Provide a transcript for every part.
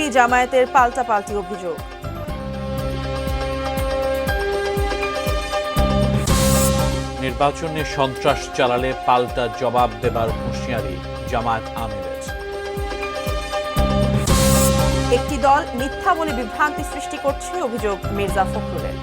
BNP জামায়াতের পাল্টাপাল্টি অভিযোগ। নির্বাচনে সন্ত্রাস চালালে পাল্টা জবাব দেবার হুঁশিয়ারি জামায়াত আমিরের। একটি দল মিথ্যা বলে বিভ্রান্তি সৃষ্টি করছে, অভিযোগ মির্জা ফখরুলের।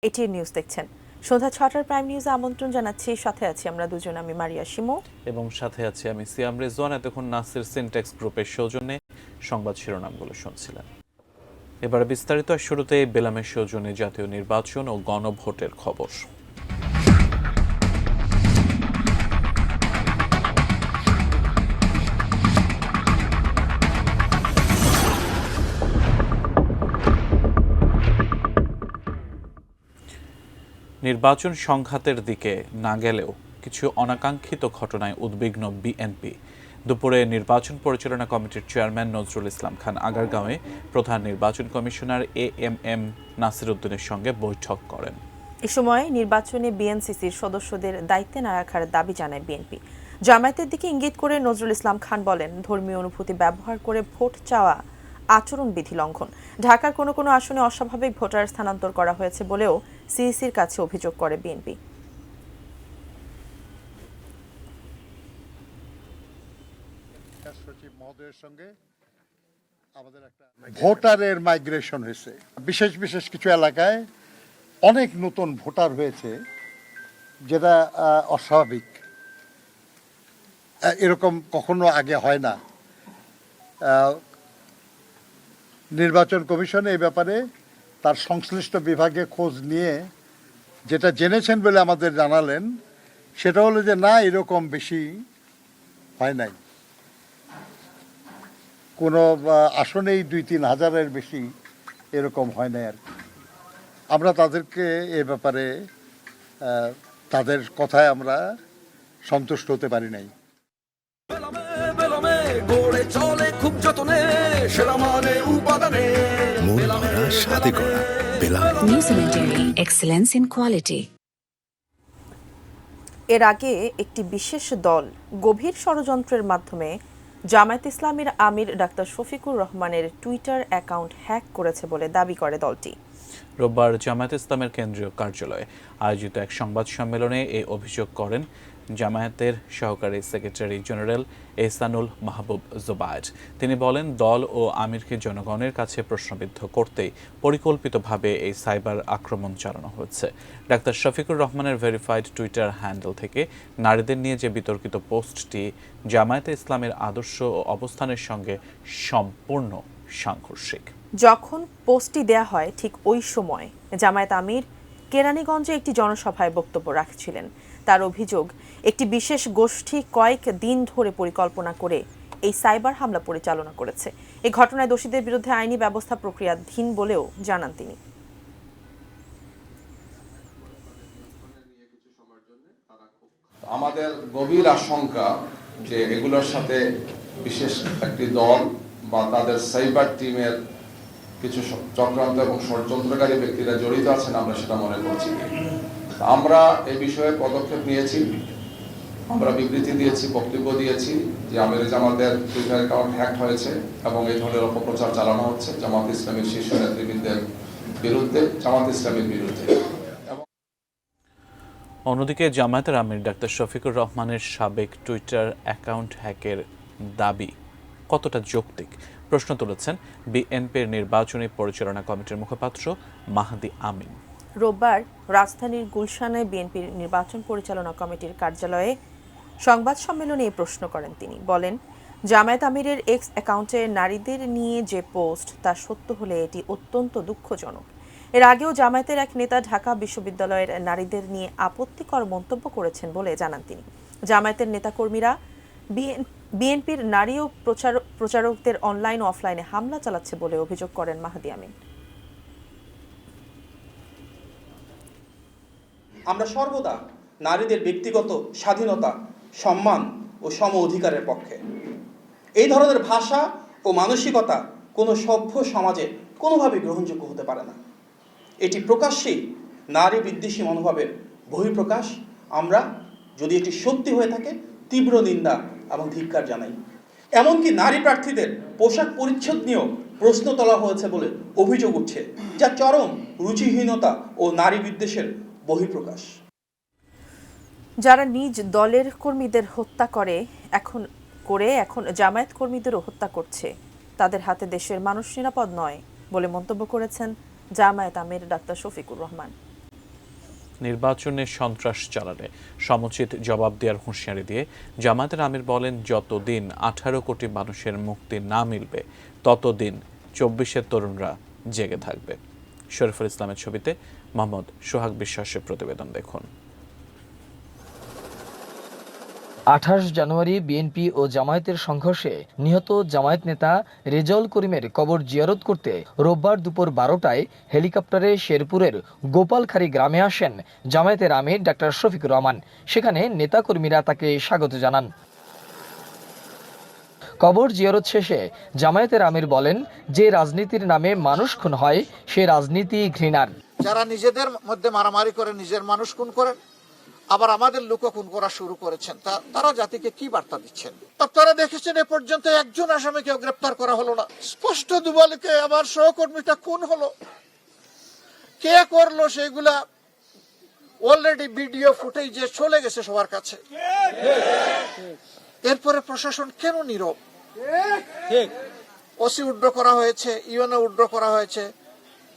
এটির নিউজ দেখছেন। সন্ধ্যা 6টার প্রাইম নিউজে আমন্ত্রণ জানাচ্ছি। সাথে আছি আমরা দুজন, আমি মারিয়া শিমু এবং সাথে আছি আমি সিয়াম রেজওয়ান। এতক্ষণ নাসির সিনটেক্স গ্রুপের সৌজন্যে সংবাদ শিরোনামগুলো শুনছিলেন। এবারে বিস্তারিত। শুরুতে বেলামের সৌজন্যে জাতীয় নির্বাচন ও গণভোটের খবর। নির্বাচন সংঘাতের দিকে না গেলেও কিছু অনাকাঙ্ক্ষিত ঘটনায় উদ্বিগ্ন বিএনপি। দুপুরে নির্বাচন পরিচালনা কমিটির চেয়ারম্যান নজরুল ইসলাম খান আগারগাঁওয়ে প্রধান নির্বাচন কমিশনার এএমএম নাসির উদ্দিনের সঙ্গে বৈঠক করেন। এ সময় নির্বাচনে বিএনসিসির সদস্যদের দায়িত্বে না রাখার দাবি জানায় বিএনপি। জামায়াতের দিকে ইঙ্গিত করে নজরুল ইসলাম খান বলেন, ধর্মীয় অনুভূতি ব্যবহার করে ভোট চাওয়া আচরণবিধি লঙ্ঘন। ঢাকার কোনো কোনো আসনে অস্বাভাবিক ভোটার স্থানান্তর করা হয়েছে বলেও সিইসির কাছে অভিযোগ করে বিএনপি। ভোটারের মাইগ্রেশন হয়েছে, বিশেষ বিশেষ কিছু এলাকায় অনেক নতুন ভোটার হয়েছে, যেটা অস্বাভাবিক। এরকম কখনো আগে হয় না। নির্বাচন কমিশন এই ব্যাপারে তার সংশ্লিষ্ট বিভাগে খোঁজ নিয়ে যেটা জেনেছেন বলে আমাদের জানালেন, সেটা হলো যে না, এরকম বেশি হয় নাই। কোনো আসনেই 2-3 হাজারের বেশি এরকম হয় নাই আর কি। আমরা তাদেরকে এ ব্যাপারে তাদের কথায় আমরা সন্তুষ্ট হতে পারি নাই। এর আগে একটি বিশেষ দল গভীর ষড়যন্ত্রের মাধ্যমে জামায়াত ইসলামীর আমির ডাক্তার শফিকুর রহমানের টুইটার অ্যাকাউন্ট হ্যাক করেছে বলে দাবি করে দলটি। রোববার জামায়াত ইসলামের কেন্দ্রীয় কার্যালয়ে আয়োজিত এক সংবাদ সম্মেলনে এই অভিযোগ করেন জামায়াতের সহকারী সেক্রেটারি জেনারেল এহসানুল মাহবুব জুবায়ের। তিনি বলেন, দল ও আমিরকে জনগণের কাছে প্রশ্নবিদ্ধ করতেই পরিকল্পিতভাবে এই সাইবার আক্রমণ চালানো হচ্ছে। ডাক্তার শফিকুর রহমানের ভেরিফাইড টুইটার হ্যান্ডেল থেকে নারীদের নিয়ে যে বিতর্কিত পোস্টটি জামায়াতে ইসলামের আদর্শ ও অবস্থানের সঙ্গে সম্পূর্ণ সাংঘর্ষিক। যখন পোস্টটি দেয়া হয় ঠিক ওই সময় জামায়াত আমির কেরানীগঞ্জে একটি জনসভায় বক্তব্য রাখছিলেন। তার অভিযোগ, একটি বিশেষ গোষ্ঠী কয়েক দিন ধরে পরিকল্পনা করে এই সাইবার হামলা পরিচালনা করেছে। এই ঘটনায় দোষীদের বিরুদ্ধে আইনি ব্যবস্থা প্রক্রিয়াধীন বলেও জানান তিনি। আমাদের গভীর আশঙ্কা যে এগুলোর সাথে বিশেষ একটি দল বা তাদের সাইবার টিমের কিছু চক্রান্ত এবং ষড়যন্ত্রকারী ব্যক্তিরা জড়িত আছেন, আমরা সেটা মনে করছি। আমরা এই বিষয়ে পদক্ষেপ নিয়েছি, আমরা বিবৃতি দিয়েছি, বক্তব্য দিয়েছি যে আমির জামাতের টুইটার অ্যাকাউন্ট হ্যাক হয়েছে এবং এই ধরনের অপপ্রচার চালানো হচ্ছে জামাত ইসলামের শীর্ষ নেতৃবৃন্দের বিরুদ্ধে, জামাত ইসলামের বিরুদ্ধে। অন্যদিকে জামায়াতের আমির ডাক্তার শফিকুর রহমানের সাবেক টুইটার অ্যাকাউন্ট হ্যাকের দাবি কতটা যৌক্তিক প্রশ্ন তুলেছেন বিএনপির নির্বাচনী পরিচালনা কমিটির মুখপাত্র মাহদি আমিন। রোববার রাজধানীর গুলশানে বিএনপির নির্বাচন পরিচালনা কমিটির কার্যালয়ে সংবাদ সম্মেলনে এই প্রশ্ন করেন তিনি। বলেন, জামায়াত আমিরের এক্স অ্যাকাউন্টে নারীদের নিয়ে যে পোস্ট তা সত্য হলে এটি অত্যন্ত দুঃখজনক। এর আগেও জামায়াতের এক নেতা ঢাকা বিশ্ববিদ্যালয়ের নারীদের নিয়ে আপত্তিকর মন্তব্য করেছেন বলে জানান তিনি। জামায়াতের নেতাকর্মীরা বিএনপির নারী ও প্রচারকদের অনলাইন ও অফলাইনে হামলা চালাচ্ছে বলে অভিযোগ করেন মাহদি আমিন। আমরা সর্বদা নারীদের ব্যক্তিগত স্বাধীনতা, সম্মান ও সম অধিকারের পক্ষে। এই ধরনের ভাষা ও মানসিকতা কোনো সভ্য সমাজে কোনোভাবেই গ্রহণযোগ্য হতে পারে না। এটি প্রকাশ্যেই নারী বিদ্বেষী মনোভাবের বহিঃপ্রকাশ। আমরা যদি এটি সত্যি হয়ে থাকে তীব্র নিন্দা এবং ধিক্কার জানাই। এমনকি নারী প্রার্থীদের পোশাক পরিচ্ছদ নিয়েও প্রশ্ন তোলা হয়েছে বলে অভিযোগ উঠছে, যা চরম রুচিহীনতা ও নারী বিদ্বেষের বহিঃপ্রকাশ। যারা নিজ দলের কর্মীদের হত্যা এখন জামায়াত কর্মীদেরও হত্যা করছে, তাদের হাতে দেশের মানুষ নিরাপদ নয় বলে মন্তব্য করেছেন জামায়াত আমির ডাক্তার শফিকুর রহমান। নির্বাচনে সন্ত্রাস চালালে সমুচিত জবাব দেওয়ার হুঁশিয়ারি দিয়ে জামায়াতের আমির বলেন, যতদিন 18 কোটি মানুষের মুক্তি না মিলবে ততদিন 24-এর তরুণরা জেগে থাকবে। শরীফুল ইসলামের ছবিতে মোহাম্মদ সোহাগ বিশ্বাসের প্রতিবেদন দেখুন। 28 জানুয়ারি বিএনপি ও জামায়াতের সংঘর্ষে নিহত জামায়াত নেতা রেজাউল করিমের কবর জিয়ারত করতে রোববার দুপুর 12টায় হেলিকপ্টারে শেরপুরের গোপালখাড়ি গ্রামে আসেন জামায়াতের আমির ডাক্তার শফিকুর রহমান। সেখানে নেতাকর্মীরা তাকে স্বাগত জানান। কবর জিয়ারত শেষে জামায়াতের আমির বলেন, যে রাজনীতির নামে মানুষ খুন হয় সে রাজনীতি ঘৃণার। যারা নিজেদের মধ্যে মারামারি করে নিজের মানুষ খুন করেন, আবার আমাদের লোক খুন করা শুরু করেছেন, তারা জাতিকে কি বার্তা দিচ্ছেন? আপনারা দেখেছেন এ পর্যন্ত একজন আসামিকে গ্রেপ্তার করা হলো না। স্পষ্ট দুবালিকে আমার সহকর্মীটা খুন হলো, কে করলো সেগুলা অলরেডি ভিডিও ফুটেজে চলে গেছে সবার কাছে। এরপরে প্রশাসন কেন নীরব? ওসি উড্র করা হয়েছে, ইউএনএ উড্র করা হয়েছে,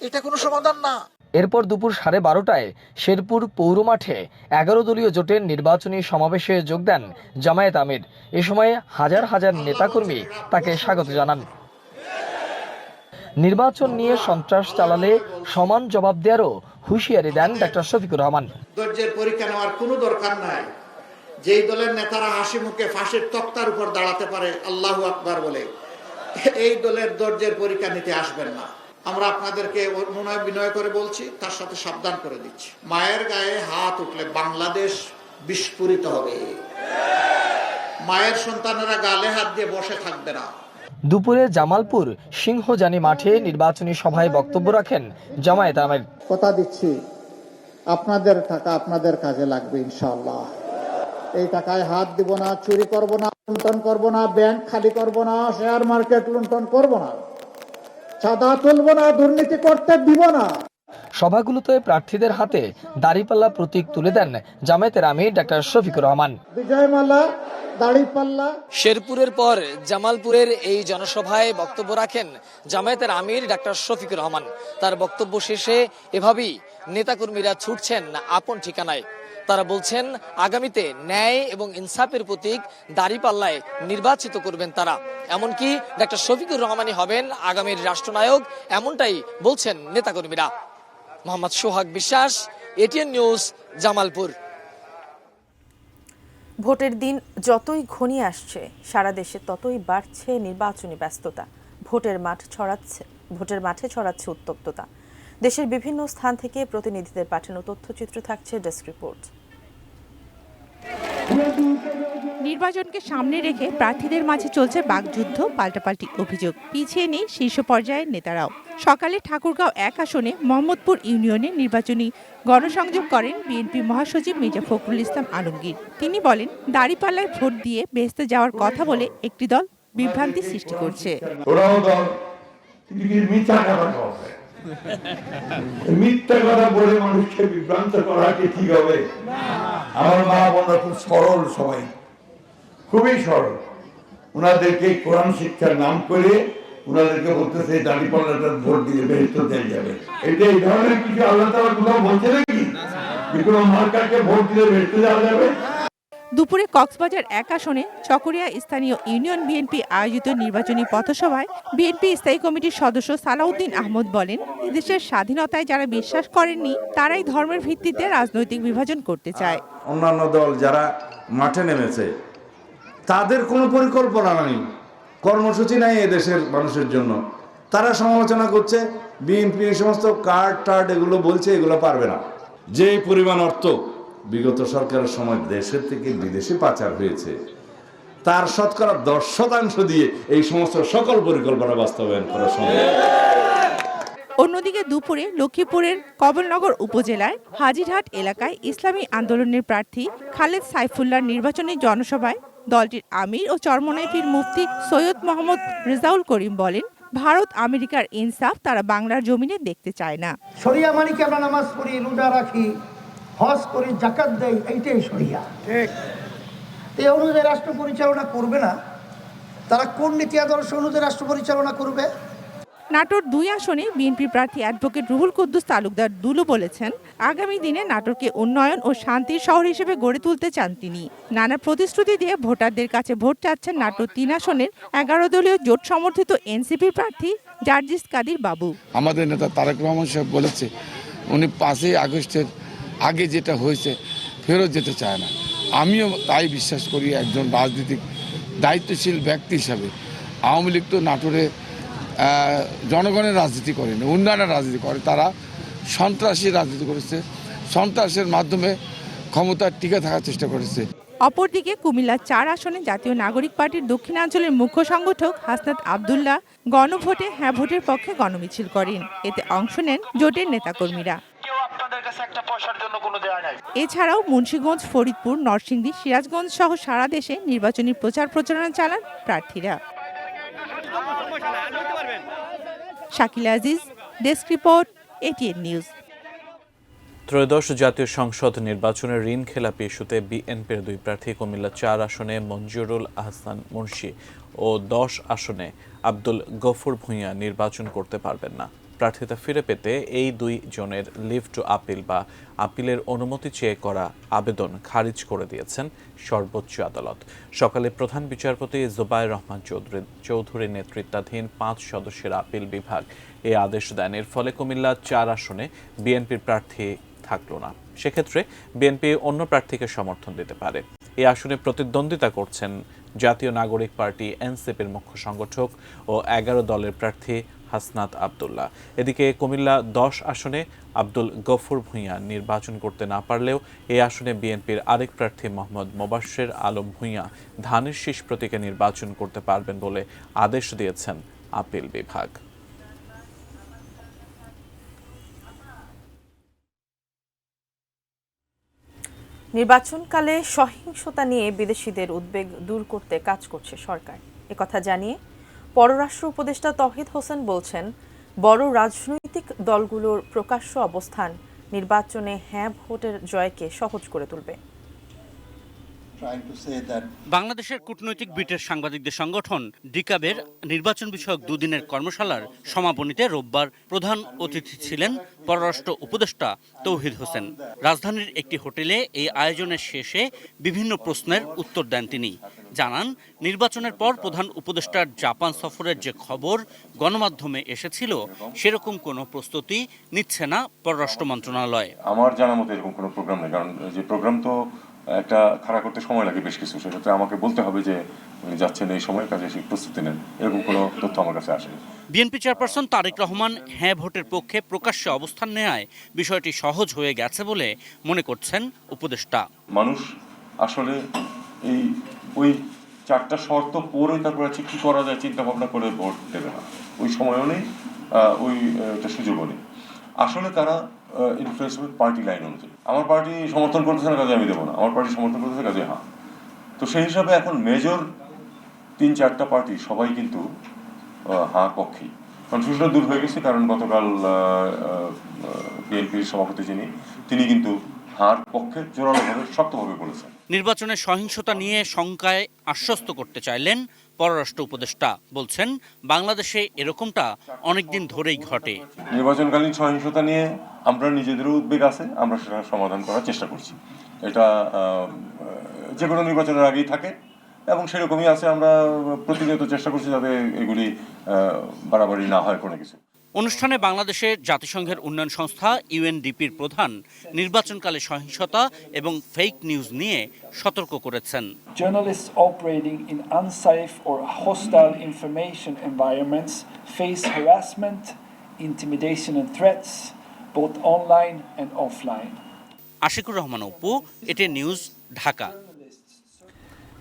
এটা কোনো সমাধান না। এরপর দুপুর 12:30টায় শেরপুর পৌর মাঠে 11 দলীয় জোটের নির্বাচনী সমাবেশে যোগ দেন জামায়াত আমির। এ সময় হাজার হাজার নেতাকর্মী তাকে স্বাগত জানান। নির্বাচন নিয়ে সন্ত্রাস চালালে সমান জবাব দেওয়ারও হুঁশিয়ারি দেন ডাক্তার শফিকুর রহমান। ধৈর্যের পরীক্ষা নেওয়ার কোনো দরকার নাই। যেই দলের নেতারা হাসি মুখে ফাঁসির তক্তার উপর দাঁড়াতে পারে আল্লাহু আকবার বলে, এই দলের ধৈর্যের পরীক্ষা নিতে আসবেন না। আমরা আপনাদেরকে অনুনয় বিনয় করে বলছি, তার সাথে সাবধান করে দিচ্ছি, মায়ের গায়ে হাত উঠলে বাংলাদেশ বিস্ফোরিত হবে। মায়ের সন্তানেরা গালে হাত দিয়ে বসে থাকবে না। দুপুরে জামালপুর সিংহজানি মাঠে নির্বাচনী সভায় বক্তব্য রাখেন জামায়াত আমির। কথা দিচ্ছি, আপনাদের টাকা আপনাদের কাজে লাগবে ইনশাআল্লাহ। এই টাকায় হাত দিব না, চুরি করব না, লুণ্ঠন করব না, ব্যাংক খালি করব না, শেয়ার মার্কেট লুণ্ঠন করব না, চাঁদা তুলব না, দুর্নীতি করতে দিব না। সভাগুলোতে প্রার্থীদের হাতে দাড়িপাল্লা প্রতীক তুলে দেন জামায়াতের আমির ডাক্তার শফিকুর রহমান। বিজয়মালা, দাড়িপাল্লা। শেরপুরের পর জামালপুরের এই জনসভায় বক্তব্য রাখেন জামায়াতের আমির ডাক্তার শফিকুর রহমান। তার বক্তব্য শেষে এভাবেই নেতাকর্মীরা ছুটছেন আপন ঠিকানায়। তারা বলছেন, আগামীতে ন্যায় এবং ইনসাফের প্রতীক দাড়িপাল্লায় নির্বাচিত করবেন তারা। এমনকি ডাক্তার শফিকুর রহমানই হবেন আগামীর রাষ্ট্রনায়ক, এমনটাই বলছেন নেতাকর্মীরা। মোহাম্মদ সোহাগ বিশ্বাস, এটিএন নিউজ, জামালপুর। ভোটের দিন যতই ঘনিয়ে আসছে সারা দেশে ততই বাড়ছে নির্বাচনী ব্যস্ততা। ভোটের মাঠে ছড়াচ্ছে উত্তপ্ততা। দেশের বিভিন্ন স্থান থেকে প্রতিনিধিদের পাঠানো তথ্যচিত্র থাকছে ডেস্ক রিপোর্ট। নির্বাচনকে সামনে রেখে প্রার্থীদের মাঝে চলছে বাকযুদ্ধ, পাল্টাপাল্টি অভিযোগ। পিছিয়ে নেই শীর্ষ পর্যায়ের নেতারাও। সকালে ঠাকুরগাঁও 1 আসনে মোহাম্মদপুর ইউনিয়নে নির্বাচনী গণসংযোগ করেন বিএনপি মহাসচিব মির্জা ফখরুল ইসলাম আলমগীর। তিনি বলেন, দাড়িপাল্লায় ভোট দিয়ে বেহেশতে যাওয়ার কথা বলে একটি দল বিভ্রান্তি সৃষ্টি করছে। মিথ্যা কথা বলে মানুষকে বিভ্রান্ত করা কি ঠিক হবে? আমার মা বোনরা খুব সরল, সবাই খুবই সরল। ওনাদেরকে কোরআন শিক্ষার নাম করে ওনাদেরকে বলতেছে দাড়িপাল্লাটা ভোট দিয়ে বেহেশত দেওয়া যাবে। এটা এই ধরনের কিছু আল্লাহ তাআলা কোথাও বলছে নাকি? কোনো মার্কাকে ভোট দিয়ে বেহেশত দেওয়া যাবে? দুপুরে কক্সবাজার 1 আসনে চকরিয়া স্থানীয় ইউনিয়ন বিএনপি আয়োজিত নির্বাচনী পথসভায় বিএনপি স্থায়ী কমিটির সদস্য সালাউদ্দিন আহমদ বলেন, এদেশের স্বাধীনতায় যারা বিশ্বাস করেননি তারাই ধর্মের ভিত্তিতে রাজনৈতিক বিভাজন করতে চায়। অন্যান্য দল যারা মাঠে নেমেছে তাদের কোনো পরিকল্পনা নেই, কর্মসূচি নাই এদেশের মানুষের জন্য। তারা সমালোচনা করছে, বিএনপি এই সমস্ত কার্ড টার্ড এগুলো বলছে, এগুলো পারবে না। যে পরিমাণ অর্থ বিগত সরকারের সময় দেশের থেকে বিদেশে পাচার হয়েছে তার শতকরা 10% দিয়ে এই সমস্ত সকল পরিকল্পনা বাস্তবায়ন করা সম্ভব। অন্যদিকে দুপুরে লক্ষ্মীপুরের কমলনগর উপজেলায় হাজিরহাট এলাকায় ইসলামী আন্দোলনের প্রার্থী খালেদ সাইফুল্লাহর নির্বাচনী জনসভায় দলটির আমির ও চরমনাই পীর মুফতি সৈয়দ মোহাম্মদ রেজাউল করিম বলেন, ভারত আমেরিকার ইনসাফ তারা বাংলার জমিনে দেখতে চায় না। শরিয়া মানে কি আমরা নামাজ পড়ি, রোজা রাখি, হজ করি, যাকাত দেই, এইটাই শরিয়া। ঠিক এই অনুযায়ী রাষ্ট্র পরিচালনা করবে না, তারা কোন নীতি আদর্শ অনুযায়ী রাষ্ট্র পরিচালনা করবে? নাটোর 2 আসনে বিএনপি প্রার্থী অ্যাডভোকেট রুহুল কুদ্দুস তালুকদার দুলু বলেছেন, আগামী দিনে নাটোরকে উন্নয়ন ও শান্তির শহর হিসেবে গড়ে তুলতে চান তিনি। নানা প্রতিশ্রুতি দিয়ে ভোটারদের কাছে ভোট চাচ্ছেন নাটোর 3 আসনের 11 দলীয় জোট সমর্থিত এনসিপি প্রার্থী জার্জিস কাদির বাবু। আমাদের নেতা তারেক রহমান সাহেব বলেছে উনি 5ই আগস্টের আগে যেটা হয়েছে ফেরত যেতে চায় না। আমিও তাই বিশ্বাস করি। একজন রাজনৈতিক দায়িত্বশীল ব্যক্তি হিসাবে আওয়ামী লীগ তো নাটোরে জনগণের রাজনীতি করেনি, উন্নয়নের রাজনীতি করে। তারা সন্ত্রাসী রাজনীতি করেছে, সন্ত্রাসের মাধ্যমে ক্ষমতার টিকে থাকার চেষ্টা করেছে। অপরদিকে কুমিল্লা 4 আসনে জাতীয় নাগরিক পার্টির দক্ষিণাঞ্চলের মুখ্য সংগঠক হাসনাত আব্দুল্লাহ গণভোটে হ্যাঁ ভোটের পক্ষে গণমিছিল করেন। এতে অংশ নেন জোটের নেতাকর্মীরা। এছাড়াও মুন্সিগঞ্জ, ফরিদপুর, নরসিংদী, সিরাজগঞ্জ সহ সারা দেশে নির্বাচনী প্রচারণা চালান প্রার্থীরা। Shakila Aziz, desk report, ATN news. ত্রয়োদশ জাতীয় সংসদ নির্বাচনের ঋণ খেলাপি ইস্যুতে বিএনপির 2 প্রার্থী কুমিল্লা 4 আসনে মঞ্জুরুল আহসান মুন্সি ও 10 আসনে আব্দুল গফুর ভূঁইয়া নির্বাচন করতে পারবেন না। প্রার্থিতা ফিরে পেতে এই 2 জনের লিভ টু আপিল বা আপিলের অনুমতি চেয়ে করা আবেদন খারিজ করে দিয়েছেন সর্বোচ্চ আদালত। সকালে প্রধান বিচারপতি জুবায়ের রহমান চৌধুরী নেতৃত্বাধীন 5 সদস্যের আপিল বিভাগ এই আদেশ দেন। এর ফলে কুমিল্লা 4 আসনে বিএনপির প্রার্থী থাকলো না। সেক্ষেত্রে বিএনপি অন্য প্রার্থীকে সমর্থন দিতে পারে। এই আসনে প্রতিদ্বন্দ্বিতা করছেন জাতীয় নাগরিক পার্টি এনসিপির মুখ্য সংগঠক ও 11 দলের প্রার্থী হাসনাত আব্দুল্লাহ। এদিকে কুমিল্লা 10 আসনে আব্দুল গফুর ভূঁইয়া নির্বাচন করতে না পারলেও এই আসনে বিএনপির আরেক প্রার্থী মোহাম্মদ মোবাশ্বের আলম ভূঁইয়া ধানের শীষ প্রতীকে নির্বাচন করতে পারবেন বলে আদেশ দিয়েছেন আপিল বিভাগ। নির্বাচনকালে সহিংসতা নিয়ে বিদেশিদের উদ্বেগ দূর করতে কাজ করছে সরকার। একথা জানিয়ে পররাষ্ট্র উপদেষ্টা তৌহিদ হোসেন বলছেন, বড় রাজনৈতিক দলগুলোর প্রকাশ্য অবস্থান নির্বাচনে হ্যাঁ ভোটের জয়কে সহজ করে তুলবে। বাংলাদেশের কূটনৈতিক বিটের সাংবাদিকদের সংগঠন ডিকাবের নির্বাচন বিষয়ক 2 দিনের কর্মশালার সমাপনীতে রোববার প্রধান অতিথি ছিলেন পররাষ্ট্র উপদেষ্টা তৌহিদ হোসেন। রাজধানীর একটি হোটেলে এই আয়োজনের শেষে বিভিন্ন প্রশ্নের উত্তর দেন তিনি। জানান, নির্বাচনের পর প্রধান উপদেষ্টার জাপান সফরের যে খবর গণমাধ্যমে এসেছিল সেরকম কোনো প্রস্তুতি নিচ্ছে না পররাষ্ট্র মন্ত্রণালয়। আমার জানা মতো এরকম কোনো প্রোগ্রাম নেই, কারণ যে প্রোগ্রাম তো একটা খাড়া করতে সময় লাগে বেশ কিছু। সেক্ষেত্রে আমাকে বলতে হবে যে উনি যাচ্ছেন এই সময়ের কাজে সেই প্রস্তুতি নেন, এরকম কোনো তথ্য আমার কাছে আসেনি। বিএনপি চেয়ারপারসন তারেক রহমান হ্যাঁ ভোটের পক্ষে প্রকাশ্যে অবস্থান নেওয়ায় বিষয়টি সহজ হয়ে গেছে বলে মনে করছেন উপদেষ্টা। মানুষ আসলে ওই 4টা শর্ত পরে তারপর আছে কি করা যায় চিন্তা ভাবনা করে ভোট দেবে না। ওই সময়ও নেই, ওইটা সুযোগও নেই। আসলে তারা ইনফ্লুয়েন্স হবে পার্টি লাইন অনুযায়ী। আমার পার্টি সমর্থন করতেছে না, কাজে আমি দেবো না। আমার পার্টি সমর্থন করতেছে, কাজে হ্যাঁ। তো সেই হিসাবে এখন মেজর 3-4টা পার্টি সবাই কিন্তু হ্যাঁ পক্ষেই। কনফিউশন দূর হয়ে গেছে, কারণ গতকাল বিএনপির সভাপতি তিনি কিন্তু হার পক্ষে জোরালোভাবে শক্তভাবে বলেছেন। নির্বাচনের সহিংসতা নিয়ে শঙ্কায় আশ্বস্ত করতে চাইলেন পররাষ্ট্র উপদেষ্টা। বলছেন, বাংলাদেশে এরকমটা অনেকদিন ধরেই ঘটে। নির্বাচনকালীন সহিংসতা নিয়ে আমরা নিজেদেরও উদ্বেগ আছে, আমরা সেটা সমাধান করার চেষ্টা করছি। এটা যে কোনো নির্বাচনের আগেই থাকে এবং সেরকমই আছে। আমরা প্রতিনিয়ত চেষ্টা করছি যাতে এগুলি বাড়াবাড়ি না হয় কোনো কিছু। অনুষ্ঠানে বাংলাদেশে জাতিসংঘের উন্নয়ন সংস্থা ইউএনডিপির প্রধান নির্বাচনকালে সহিংসতা এবং ফেক নিউজ নিয়ে সতর্ক করেছেন। Journalists operating in unsafe or hostile information environments face harassment, intimidation and threats, both online and offline. Ashikur Rahman Apu, এটি নিউজ, ঢাকা।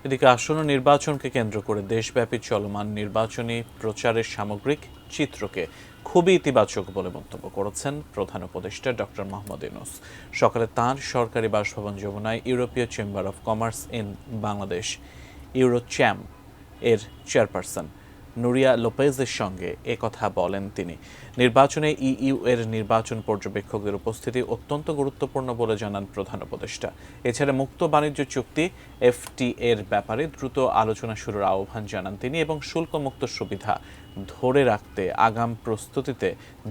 এদিকে আসন্ন নির্বাচনকে কেন্দ্র করে দেশব্যাপী চলমান নির্বাচনী প্রচারের সামগ্রিক চিত্রকে খুবই ইতিবাচক বলে মন্তব্য করেছেন প্রধান উপদেষ্টা ডক্টর মোহাম্মদ ইউনূস। সকালে তাঁর সরকারি বাসভবন যমুনায় ইউরোপীয় chamber of commerce in Bangladesh EuroCham এর চেয়ারপারসন নুরিয়া লোপেজের সঙ্গে একথা বলেন তিনি। নির্বাচনে ইইউ এর নির্বাচন পর্যবেক্ষকদের উপস্থিতি অত্যন্ত গুরুত্বপূর্ণ বলে জানান প্রধান উপদেষ্টা। এছাড়া মুক্ত বাণিজ্য চুক্তি এফটিএ এর ব্যাপারে দ্রুত আলোচনা শুরুর আহ্বান জানান তিনি এবং শুল্কমুক্ত সুবিধা ধরে রাখতে আগাম প্রস্তুতিতে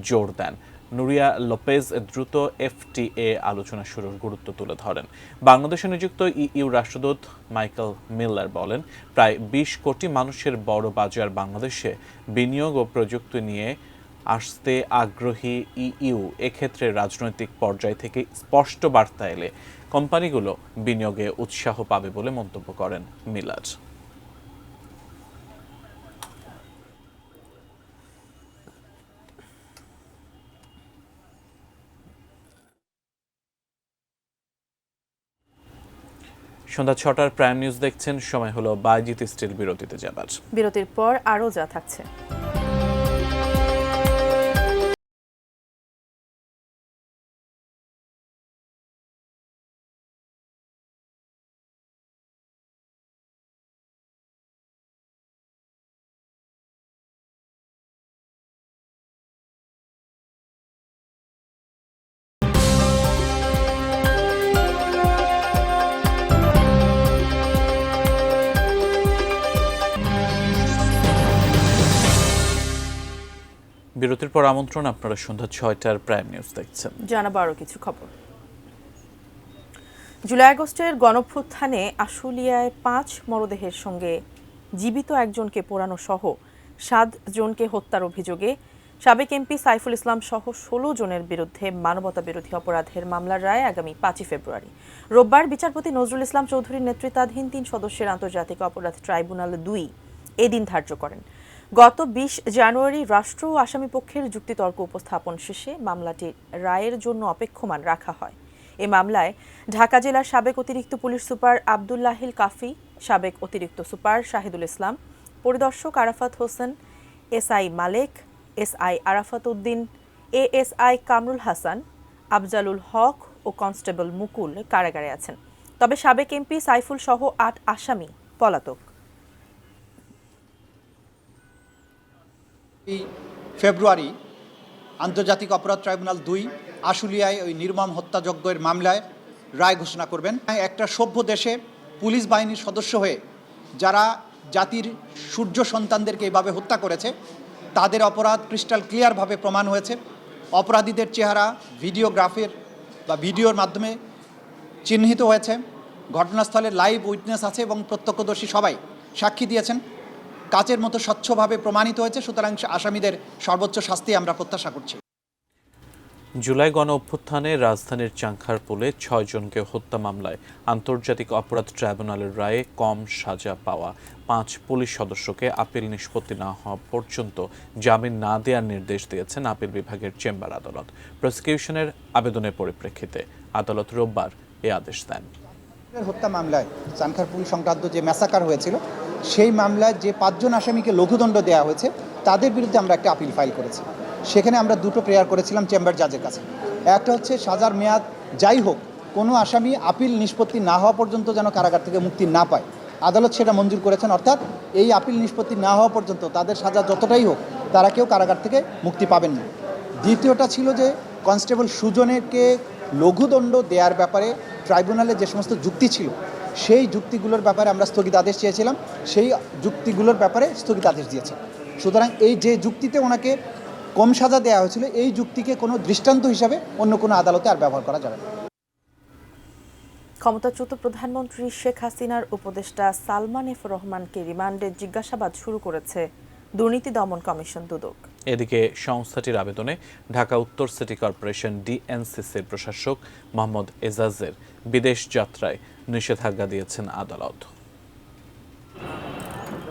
জোর দেন। নুরিয়া লোপেজ দ্রুত এফটিএ আলোচনা শুরুর গুরুত্ব তুলে ধরেন। বাংলাদেশে নিযুক্ত ইইউ রাষ্ট্রদূত মাইকেল মিলার বলেন, প্রায় ২০ কোটি মানুষের বড় বাজার বাংলাদেশে বিনিয়োগ ও প্রযুক্তি নিয়ে আসতে আগ্রহী ইইউ এক্ষেত্রে রাজনৈতিক পর্যায় থেকে স্পষ্ট বার্তা এলে কোম্পানিগুলো বিনিয়োগে উৎসাহ পাবে বলে মন্তব্য করেন মিলার। সন্ধ্যা ৬টার প্রাইম নিউজ দেখছেন। সময় হলো বাইজিৎ স্টিল বিরতিতে যাবার। বিরতির পর আরও যা থাকছে। বিরতির পর আমন্ত্রণ, আপনারা সন্ধ্যা ৬টার প্রাইম নিউজ দেখছেন। জানাবো আরও কিছু খবর। জুলাই আগস্টের গণঅভ্যুত্থানে আশুলিয়ায় ৫ মরদেহের সঙ্গে জীবিত একজনকে পোড়ানো সহ ৭ জনকে হত্যার অভিযোগে সাবেক এমপি সাইফুল ইসলাম সহ ১৬ জনের বিরুদ্ধে মানবতা বিরোধী অপরাধের মামলার রায় আগামী ৫ই ফেব্রুয়ারি। রোববার বিচারপতি নজরুল ইসলাম চৌধুরীর নেতৃত্বাধীন ৩ সদস্যের আন্তর্জাতিক অপরাধ ট্রাইব্যুনাল ২ এদিন ধার্য করেন। গত ২০ জানুয়ারি রাষ্ট্র ও আসামিপক্ষের যুক্তিতর্ক উপস্থাপন শেষে মামলাটি রায়ের জন্য অপেক্ষমান রাখা হয়। এ মামলায় ঢাকা জেলার সাবেক অতিরিক্ত পুলিশ সুপার আবদুল্লাহিল কাফি, সাবেক অতিরিক্ত সুপার শাহিদুল ইসলাম, পরিদর্শক আরাফাত হোসেন, এসআই মালেক, এসআই আরাফাত উদ্দিন, এএসআই কামরুল হাসান, আফজালুল হক ও কনস্টেবল মুকুল কারাগারে আছেন। তবে সাবেক এমপি সাইফুল সহ ৮ আসামি পলাতক। ফেব্রুয়ারি আন্তর্জাতিক অপরাধ ট্রাইব্যুনাল ২ আশুলিয়ায় ওই নির্মম হত্যাযজ্ঞের মামলায় রায় ঘোষণা করবেন। একটা সভ্য দেশে পুলিশ বাহিনীর সদস্য হয়ে যারা জাতির সূর্য সন্তানদেরকে এইভাবে হত্যা করেছে তাদের অপরাধ ক্রিস্টাল ক্লিয়ারভাবে প্রমাণ হয়েছে। অপরাধীদের চেহারা ভিডিওগ্রাফির বা ভিডিওর মাধ্যমে চিহ্নিত হয়েছে। ঘটনাস্থলে লাইভ উইটনেস আছে এবং প্রত্যক্ষদর্শী সবাই সাক্ষী দিয়েছেন। কাচের মতো স্বচ্ছভাবে প্রমাণিত হয়েছে। সুতরাং আসামিদের সর্বোচ্চ শাস্তি আমরা প্রত্যাশা করছি। জুলাই গণ অভ্যুত্থানে রাজধানীর চাংখারপুলে ৬ জনকে হত্যা মামলায় আন্তর্জাতিক অপরাধ ট্রাইব্যুনালের রায়ে কম সাজা পাওয়া ৫ পুলিশ সদস্যকে আপিল নিষ্পত্তি না হওয়া পর্যন্ত জামিন না দেওয়ার নির্দেশ দিয়েছেন আপিল বিভাগের চেম্বার আদালত। প্রসিকিউশনের আবেদনের পরিপ্রেক্ষিতে আদালত রোববার এ আদেশ দেন। হত্যা মামলায় চাংখারপুল সংক্রান্ত যে ম্যাসাকার হয়েছিল সেই মামলায় যে ৫ জন আসামিকে লঘুদণ্ড দেওয়া হয়েছে তাদের বিরুদ্ধে আমরা একটা আপিল ফাইল করেছি। সেখানে আমরা দুটো প্রেয়ার করেছিলাম চেম্বার জাজের কাছে। একটা হচ্ছে সাজার মেয়াদ যাই হোক কোনো আসামি আপিল নিষ্পত্তি না হওয়া পর্যন্ত যেন কারাগার থেকে মুক্তি না পায়, আদালত সেটা মঞ্জুর করেছেন। অর্থাৎ এই আপিল নিষ্পত্তি না হওয়া পর্যন্ত তাদের সাজা যতটাই হোক তারা কেউ কারাগার থেকে মুক্তি পাবেন না। দ্বিতীয়টা ছিল যে কনস্টেবল সুজনেরকে লঘুদণ্ড দেওয়ার ব্যাপারে ট্রাইব্যুনালে যে সমস্ত যুক্তি ছিল সেই যুক্তিগুলোর ব্যাপারে আমরা স্থগিতাদেশ চেয়েছিলাম, সেই যুক্তিগুলোর ব্যাপারে স্থগিতাদেশ দিয়েছে। সুতরাং এই যে যুক্তিতে ওনাকে কম সাজা দেওয়া হয়েছিল এই যুক্তিকে কোনো দৃষ্টান্ত হিসাবে অন্য কোনো আদালতে আর ব্যবহার করা যাবে না। ক্ষমতাচ্যুত প্রধানমন্ত্রী শেখ হাসিনার উপদেষ্টা সালমান এফ রহমানকে রিমান্ডে জিজ্ঞাসাবাদ শুরু করেছে দুর্নীতি দমন কমিশন দুদক। এদিকে সংস্থাটির আবেদনে ঢাকা উত্তর সিটি কর্পোরেশন ডিএনসিসির প্রশাসক মোহাম্মদ এজাজের বিদেশ যাত্রায় নিষেধাজ্ঞা দিয়েছেন আদালত।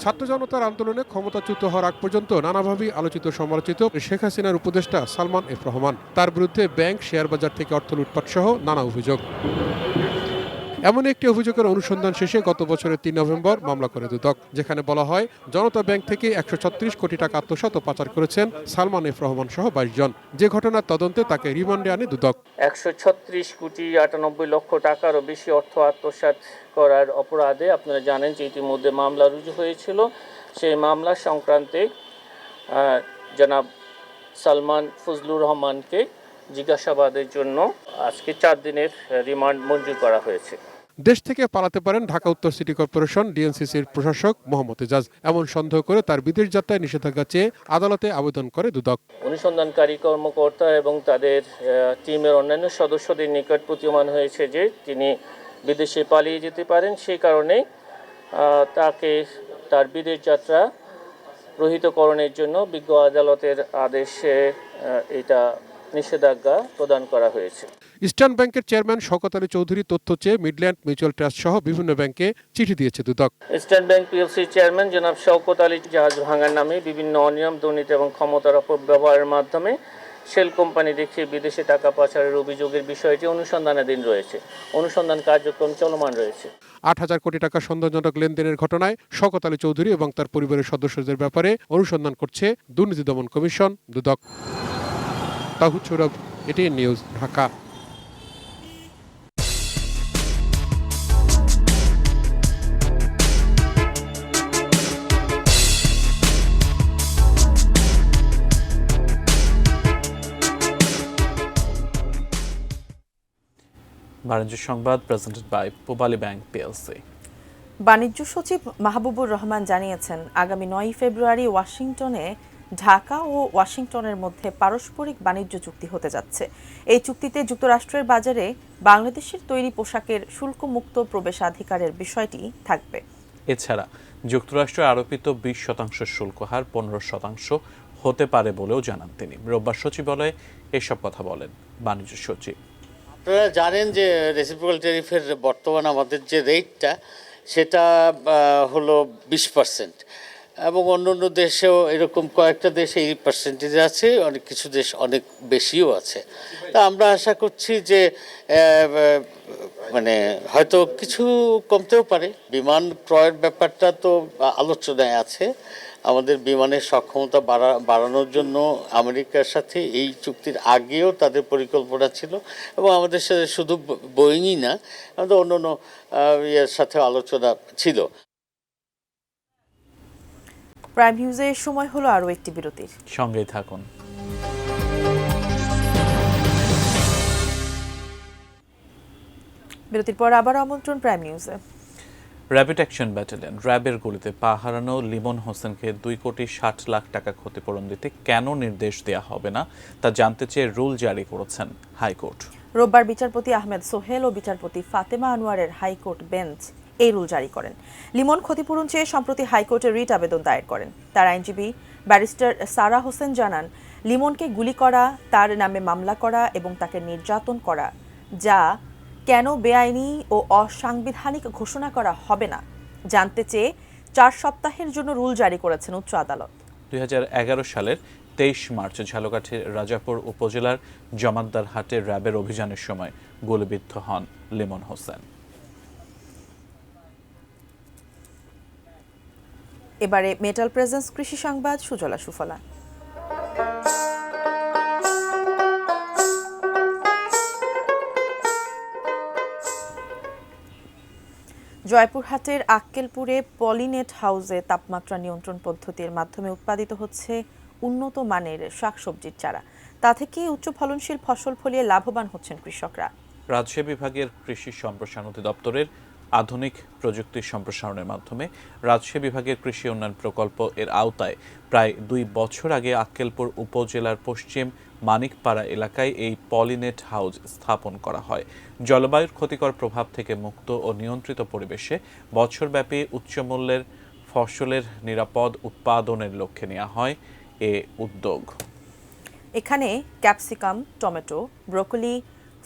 ছাত্র জনতার আন্দোলনে ক্ষমতাচ্যুত হওয়ার আগ পর্যন্ত নানাভাবে আলোচিত সমালোচিত শেখ হাসিনার উপদেষ্টা সালমান এফ রহমান, তার বিরুদ্ধে ব্যাংক, শেয়ার বাজার থেকে অর্থ লুটপাট সহ নানা অভিযোগ। এমন একটি অভিযোগের অনুসন্ধান শেষে গত বছরের ৩ নভেম্বর মামলা করে দুদক, যেখানে বলা হয় জনতা ব্যাংক থেকে ১৩৬ কোটি টাকা আত্মসাৎ ও পাচার করেছেন সালমান এফ রহমান সহ ২২ জন। যে ঘটনার তদন্তে তাকে রিমান্ডে আনে দুদক। ১৩৬ কোটি ৯৮ লক্ষ টাকারও বেশি অর্থ আত্মসাৎ করার অপরাধে আপনারা জানেন যে ইতিমধ্যে মামলা রুজু হয়েছিল। সেই মামলা সংক্রান্তে জনাব সালমান ফজলুর রহমানকে জিজ্ঞাসাবাদের জন্য আজকে ৪ দিনের রিমান্ড মঞ্জুর করা হয়েছে। দেশ থেকে পালাতে পারেন ঢাকা উত্তর সিটি কর্পোরেশন ডিএনসিসির প্রশাসক মোহাম্মদ এজাজ, এমন সন্দেহ করে তার বিদেশ যাত্রায় নিষেধাজ্ঞা চেয়ে আদালতে আবেদন করে দুদক। অনুসন্ধানকারী কর্মকর্তা এবং তাদের টিমের অন্যান্য সদস্যদের নিকট প্রতীয়মান হয়েছে যে তিনি বিদেশে পালিয়ে যেতে পারেন, সেই কারণে তাকে তার বিদেশ যাত্রা রহিতকরণের জন্য বিজ্ঞ আদালতের আদেশে এটা নিষেধাজ্ঞা প্রদান করা হয়েছে। ইস্টার্ন ব্যাংকের চেয়ারম্যান শওকত আলী চৌধুরী তথ্য চেয়ে মিডল্যান্ড মিউচুয়াল ট্রাস্ট সহ বিভিন্ন ব্যাংকে চিঠি দিয়েছে দুদক। ইস্টার্ন ব্যাংক পিএলসি চেয়ারম্যান জনাব শওকত আলী জাহাজ ভাঙার নামে বিভিন্ন অনিয়ম, দুর্নীতি এবং ক্ষমতার অপব্যবহারের মাধ্যমে শেল কোম্পানি দেখিয়ে বিদেশে টাকা পাচারের অভিযোগের বিষয়টি অনুসন্ধানাধীন রয়েছে। অনুসন্ধান কার্যক্রম চলমান রয়েছে। ৮,০০০ কোটি টাকা সন্দেহজনক লেনদেনের ঘটনায় শওকত আলী চৌধুরী এবং তার পরিবারের সদস্যদের ব্যাপারে অনুসন্ধান করছে দুর্নীতি দমন commission Dudok. Tahud Sourav, ATN news, Dhaka. বাণিজ্য সংবাদ presented by Pubali bank PLC. বাণিজ্য সচিব মাহবুবুর রহমান জানিয়েছেন, আগামী ৯ ফেব্রুয়ারি ওয়াশিংটনে ঢাকা ও ওয়াশিংটনের মধ্যে পারস্পরিক বাণিজ্য চুক্তি হতে যাচ্ছে। এই চুক্তিতে যুক্তরাষ্ট্রের বাজারে বাংলাদেশের তৈরি পোশাকের শুল্কমুক্ত প্রবেশাধিকারের বিষয়টি থাকবে। এছাড়া যুক্তরাষ্ট্র আরোপিত ২০% শুল্ক হার ১৫% হতে পারে বলেও জানান তিনি। রোববার সচিবালয়ে এসব কথা বলেন বাণিজ্য সচিব। আপনারা জানেন যে রেসিপ্রোকাল ট্যারিফের বর্তমান আমাদের যে রেটটা সেটা হলো 20%, এবং অন্য অন্য দেশেও এরকম কয়েকটা দেশে এই পার্সেন্টেজ আছে, অনেক কিছু দেশ অনেক বেশিও আছে। তা আমরা আশা করছি যে মানে হয়তো কিছু কমতেও পারে। বিমান ক্রয়ের ব্যাপারটা তো আলোচনায় আছে। আমাদের বিমানের সক্ষমতা বাড়ানোর জন্য আমেরিকার সাথে এই চুক্তির আগেও তাদের পরিকল্পনা ছিল, এবং আমাদের সাথে শুধু বোয়িংই না, আমাদের অন্য অন্য ইয়ের সাথে আলোচনা ছিল। প্রাইম নিউজে সময় হলো আরও একটি বিরতির, সঙ্গেই থাকুন। বিরতির পর আবার আমন্ত্রণ প্রাইম নিউজে। র্যাপিড অ্যাকশন ব্যাটালিয়ন র্যাবের গুলিতে পা হারানো লিমন হোসেনকে 2,60,00,000 টাকা ক্ষতিপূরণ দিতে কেন নির্দেশ দেওয়া হবে না তা জানতে চেয়ে রুল জারি করেছেন হাইকোর্ট। রোববার বিচারপতি আহমেদ সোহেল ও বিচারপতি ফাতেমা আনোয়ারের হাইকোর্ট বেঞ্চ এই রুল জারি করেন। লিমন ক্ষতিপূরণ চেয়ে সম্প্রতি হাইকোর্টে রিট আবেদন দায়ের করেন। তার আইনজীবী ব্যারিস্টার সারা হোসেন জানান, লিমনকে গুলি করা, তার নামে মামলা করা এবং তাকে নির্যাতন করা যা কেন বেআইনি ও অসাংবিধানিক ঘোষণা করা হবে না জানতে চেয়ে 4 সপ্তাহের জন্য রুল জারি করেছেন উচ্চ আদালত। 2011 সালের 23 মার্চ ঝালকাঠির রাজাপুর উপজেলার জমাদ্দার হাটে র্যাবের অভিযানের সময় গুলিবিদ্ধ হন লিমন হোসেন। এবারে মেটাল প্রেজেন্স কৃষি সংবাদ, সুজলা সুফলা। জয়পুরহাটের আক্কেলপুরে পলিনেট হাউসে তাপমাত্রা নিয়ন্ত্রণ পদ্ধতির মাধ্যমে উৎপাদিত হচ্ছে উন্নত মানের শাকসবজির চারা। তা থেকে উচ্চ ফলনশীল ফসল ফলিয়ে লাভবান হচ্ছেন কৃষকরা। রাজশাহী বিভাগের কৃষি সম্প্রসারণ অধিদপ্তরের আধুনিক প্রযুক্তির সম্প্রসারণের মাধ্যমে রাজশাহী বিভাগের কৃষি উন্নয়ন প্রকল্প এর আওতায় প্রায় 2 বছর আগে আক্কেলপুর উপজেলার পশ্চিম মানিকপাড়া এলাকায় এই পলিনেট হাউস স্থাপন করা হয়। জলবায়ুর ক্ষতিকর প্রভাব থেকে মুক্ত ও নিয়ন্ত্রিত পরিবেশে বছরব্যাপী উচ্চমূল্যের ফসলের নিরাপদ উৎপাদনের লক্ষ্যে নেওয়া হয় এ উদ্যোগ। এখানে ক্যাপসিকাম, টমেটো, ব্রোকলি,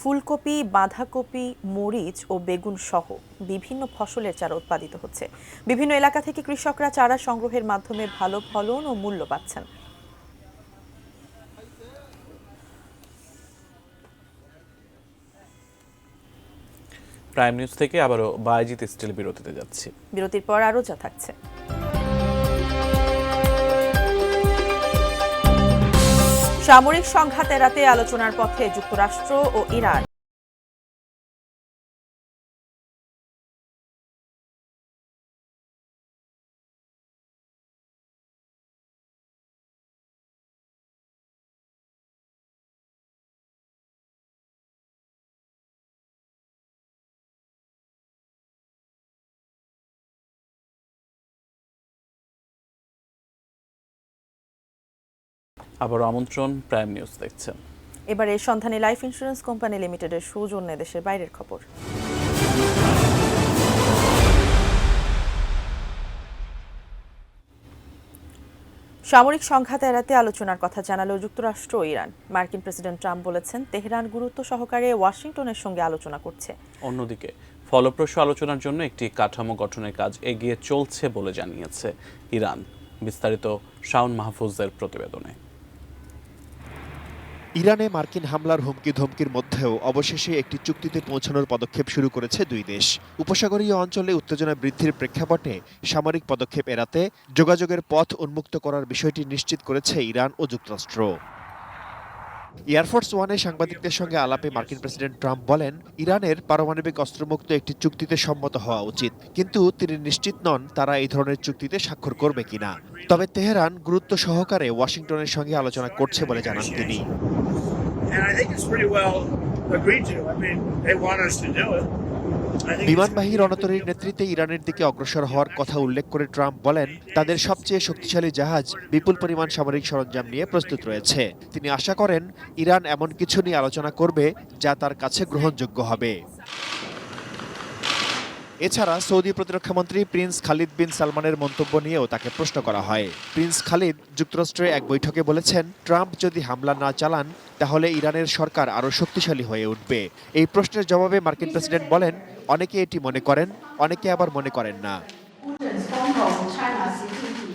ফুলকপি, বাঁধাকপি, মরিচ ও বেগুন সহ বিভিন্ন ফসলের চারা উৎপাদিত হচ্ছে। বিভিন্ন এলাকা থেকে কৃষকরা চারা সংগ্রহের মাধ্যমে ভালো ফলন ও মূল্য পাচ্ছেন। প্রাইম নিউজ থেকে আবারও বায়েজিৎ স্টিল বিরতিতে যাচ্ছি। বিরতির পর আরও যা থাকছে। সামরিক সংঘাত এড়াতে আলোচনার পথে যুক্তরাষ্ট্র ও ইরান। আবার আমন্ত্রণ, প্রাইম নিউজ দেখছেন। এবারে সন্ধানী লাইফ ইন্স্যুরেন্স কোম্পানি লিমিটেডের সৌজন্যে দেশের বাইরের খবর। সামরিক সংঘাত এড়াতে আলোচনার কথা জানালো যুক্তরাষ্ট্র ও ইরান। মার্কিন প্রেসিডেন্ট ট্রাম্প বলেছেন, তেহরান গুরুত্ব সহকারে ওয়াশিংটনের সঙ্গে আলোচনা করছে। অন্যদিকে ফলপ্রসূ আলোচনার জন্য একটি কাঠামো গঠনের কাজ এগিয়ে চলছে বলে জানিয়েছে ইরান। বিস্তারিত শাওন মাহফুজের প্রতিবেদনে। ইরানে মার্কিন হামলার হুমকি ধমকির মধ্যেও অবশেষে একটি চুক্তিতে পৌঁছানোর পদক্ষেপ শুরু করেছে দুই দেশ। উপসাগরীয় অঞ্চলে উত্তেজনা বৃদ্ধির প্রেক্ষাপটে সামরিক পদক্ষেপ এড়াতে যোগাযোগের পথ উন্মুক্ত করার বিষয়টি নিশ্চিত করেছে ইরান ও যুক্তরাষ্ট্র। এয়ারফোর্স ওয়ানে সাংবাদিকদের সঙ্গে আলাপে মার্কিন প্রেসিডেন্ট ট্রাম্প বলেন, ইরানের পারমাণবিক অস্ত্রমুক্ত একটি চুক্তিতে সম্মত হওয়া উচিত, কিন্তু তিনি নিশ্চিত নন তারা এই ধরনের চুক্তিতে স্বাক্ষর করবে কিনা। তবে তেহরান গুরুত্ব সহকারে ওয়াশিংটনের সঙ্গে আলোচনা করছে বলে জানান তিনি। বিমানবাহী রণতরীর নেতৃত্বে ইরানের দিকে অগ্রসর হওয়ার কথা উল্লেখ করে ট্রাম্প বলেন, তাদের সবচেয়ে শক্তিশালী জাহাজ বিপুল পরিমাণ সামরিক সরঞ্জাম নিয়ে প্রস্তুত রয়েছে। তিনি আশা করেন ইরান এমন কিছু নিয়ে আলোচনা করবে যা তার কাছে গ্রহণযোগ্য হবে। এছাড়া সৌদি প্রতিরক্ষামন্ত্রী প্রিন্স খালিদ বিন সালমানের মন্তব্য নিয়েও তাকে প্রশ্ন করা হয়। প্রিন্স খালিদ যুক্তরাষ্ট্রের এক বৈঠকে বলেছেন, ট্রাম্প যদি হামলা না চালান তাহলে ইরানের সরকার আরও শক্তিশালী হয়ে উঠবে। এই প্রশ্নের জবাবে মার্কিন প্রেসিডেন্ট বলেন, অনেকে এটি মনে করেন, অনেকে আবার মনে করেন না।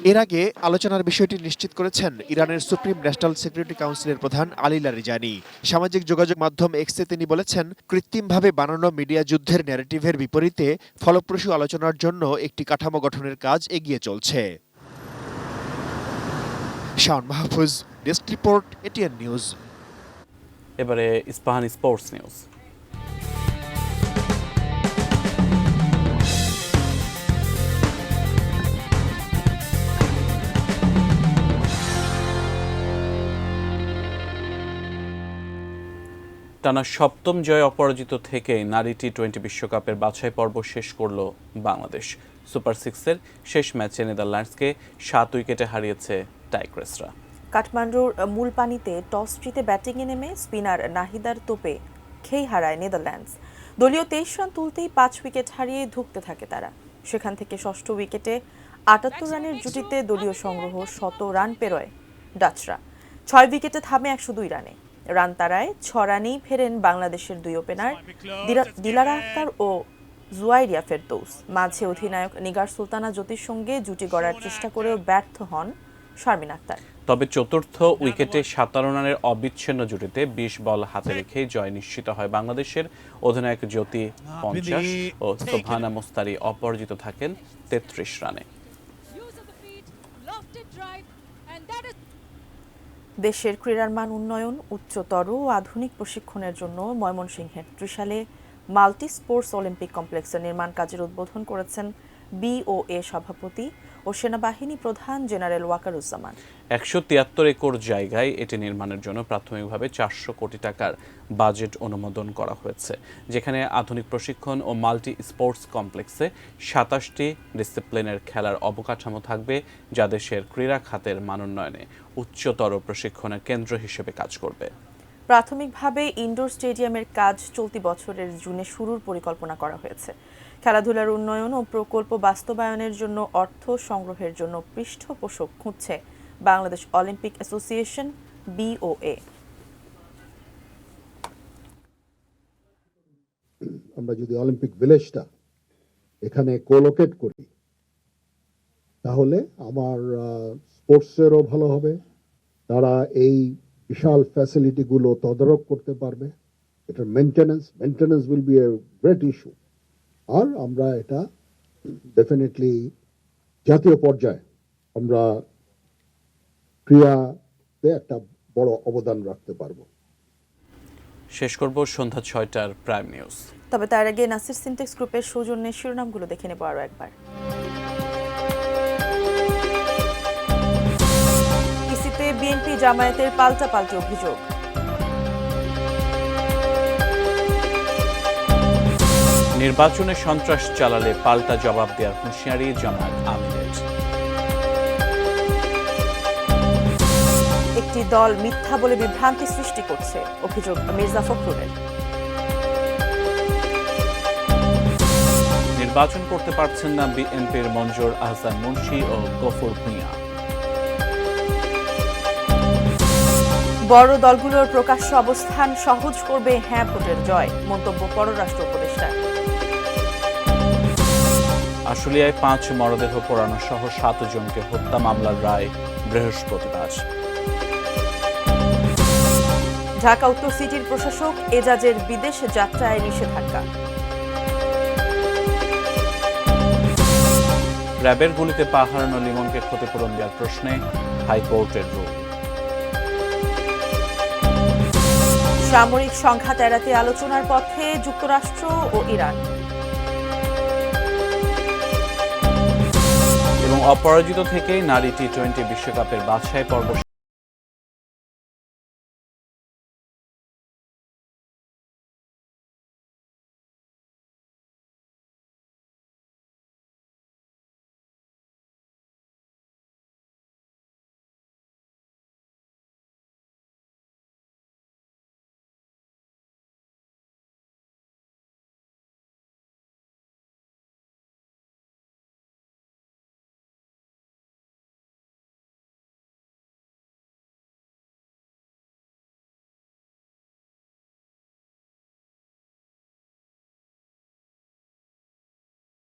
এর আগে আলোচনার বিষয়টি নিশ্চিত করেছেন ইরানের সুপ্রিম ন্যাশনাল সিকিউরিটি কাউন্সিলের প্রধান আলী লারিজানি। সামাজিক যোগাযোগ মাধ্যম এক্সে তিনি বলেছেন, কৃত্রিমভাবে বানানো মিডিয়া যুদ্ধের ন্যারেটিভের বিপরীতে ফলপ্রসূ আলোচনার জন্য একটি কাঠামো গঠনের কাজ এগিয়ে চলছে। Shaon Mahfuz, desk report, ATN news. এবারে ইস্পাহানি স্পোর্টস নিউজ। টানা সপ্তম জয় অপরাজিত থেকে নারী টি-20 বিশ্বকাপের বাছাই পর্ব শেষ করল বাংলাদেশ। সুপার সিক্সের শেষ ম্যাচে নেদারল্যান্ডসকে 7 উইকেটে হারিয়েছে টাইগ্রেসরা। কাঠমান্ডুর মূল পানিতে টস জিতে ব্যাটিংয়ে নেমে স্পিনার নাহিদার তোপে খেই হারায় নেদারল্যান্ডস। দলীয় 23 রান তুলতেই 5 উইকেট হারিয়ে ধুঁকতে থাকে তারা। সেখান থেকে ষষ্ঠ উইকেটে 78 রানের জুটিতে দলীয় সংগ্রহ 100 রান পেরোয় ডাচরা। 6 উইকেটে থামে 102 রানে। রান তারায় 6 রানেই ফেরেন বাংলাদেশের দুই ওপেনার দিলারা আক্তার ও জুয়াইরিয়া ফেরদৌস। মাঝে অধিনায়ক নিগার সুলতানা জ্যোতির সঙ্গে জুটি গড়ার চেষ্টা করেও ব্যর্থ হন শারমিন আক্তার। তবে চতুর্থ উইকেটে 57 রানের অবিচ্ছিন্ন জুটিতে 20 বল হাতে রেখে জয় নিশ্চিত হয় বাংলাদেশের। অধিনায়ক জ্যোতি 50 ও সোভানা মোস্তারি অপরাজিত থাকেন 33 রানে। দেশের ক্রীড়ার মান উন্নয়ন, উচ্চতর ও আধুনিক প্রশিক্ষণের জন্য ময়মনসিংহের ত্রিশালে মাল্টি স্পোর্টস অলিম্পিক কমপ্লেক্সের নির্মাণ কাজের উদ্বোধন করেছেন BOA সভাপতি ও সেনাবাহিনী প্রধান জেনারেল ওয়াকারুজ্জামান। 173 একর জায়গায় এটি নির্মাণের জন্য প্রাথমিকভাবে 400 কোটি টাকার বাজেট অনুমোদন করা হয়েছে, যেখানে আধুনিক প্রশিক্ষণ ও মাল্টি স্পোর্টস কমপ্লেক্সে 27টি ডিসিপ্লিনের খেলার অবকাঠামো থাকবে, যা দেশের ক্রীড়া খাতের মানোন্নয়নে উচ্চতর প্রশিক্ষণের কেন্দ্র হিসেবে কাজ করবে। প্রাথমিকভাবে ইনডোর স্টেডিয়ামের কাজ চলতি বছরের জুনে শুরুর পরিকল্পনা করা হয়েছে। খেলাধুলার উন্নয়ন ও প্রকল্প বাস্তবায়নের জন্য অর্থ সংগ্রহের জন্য পৃষ্ঠপোষক খুঁজছে বাংলাদেশ অলিম্পিক অ্যাসোসিয়েশন BOA। আমরা যদি অলিম্পিক ভিলেজটা এখানে কোলোকেট করি তাহলে আমার স্পোর্টসেরও ভালো হবে, তারা এই বিশাল ফ্যাসিলিটিগুলো তদারক করতে পারবে, এটার maintenance will be a great issue. আর আমরা এটা ডেফিনেটলি জাতীয় পর্যায়ে আমরা ক্রীড়াতে একটা বড় অবদান রাখতে পারবো। শেষ করব সন্ধ্যা 6টার প্রাইম নিউজ। তবে তার আগে নাসির সিনটেক্স গ্রুপের সৌজন্যে শিরোনামগুলো দেখে নেব আরো একবার। ইসিতে বিএনপি জামায়াতের পাল্টাপাল্টি অভিযোগ। নির্বাচনে সন্ত্রাস চালালে পাল্টা জবাব দেওয়ার হুঁশিয়ারি জামায়াত আমিরের। একটি দল মিথ্যা বলে বিভ্রান্তি সৃষ্টি করছে, অভিযোগ মির্জা ফখরুলের। নির্বাচন করতে পারছেন না বিএনপির মঞ্জুর আহসান মুন্সি ও গফুর ভূঁইয়া। বড় দলগুলোর প্রকাশ্য অবস্থান সহজ করবে হ্যাঁ ভোটের জয়, মন্তব্য পররাষ্ট্র উপদেষ্টার। আশুলিয়ায় 5 মরদেহ পোড়ানো সহ 7 জনকে হত্যা মামলার রায় বৃহস্পতিবার। ঢাকা উত্তর সিটির প্রশাসক এজাজের বিদেশ যাত্রায় নিষেধাজ্ঞা। র্যাবের গুলিতে পা হারানো লিমনকে ক্ষতিপূরণ দেওয়ার প্রশ্নে হাইকোর্টের রুল। সামরিক সংঘাত এড়াতে আলোচনার পথে যুক্তরাষ্ট্র ও ইরান। এবং অপরাজিত থেকেই নারী টি-20 বিশ্বকাপের বাছাই পর্ব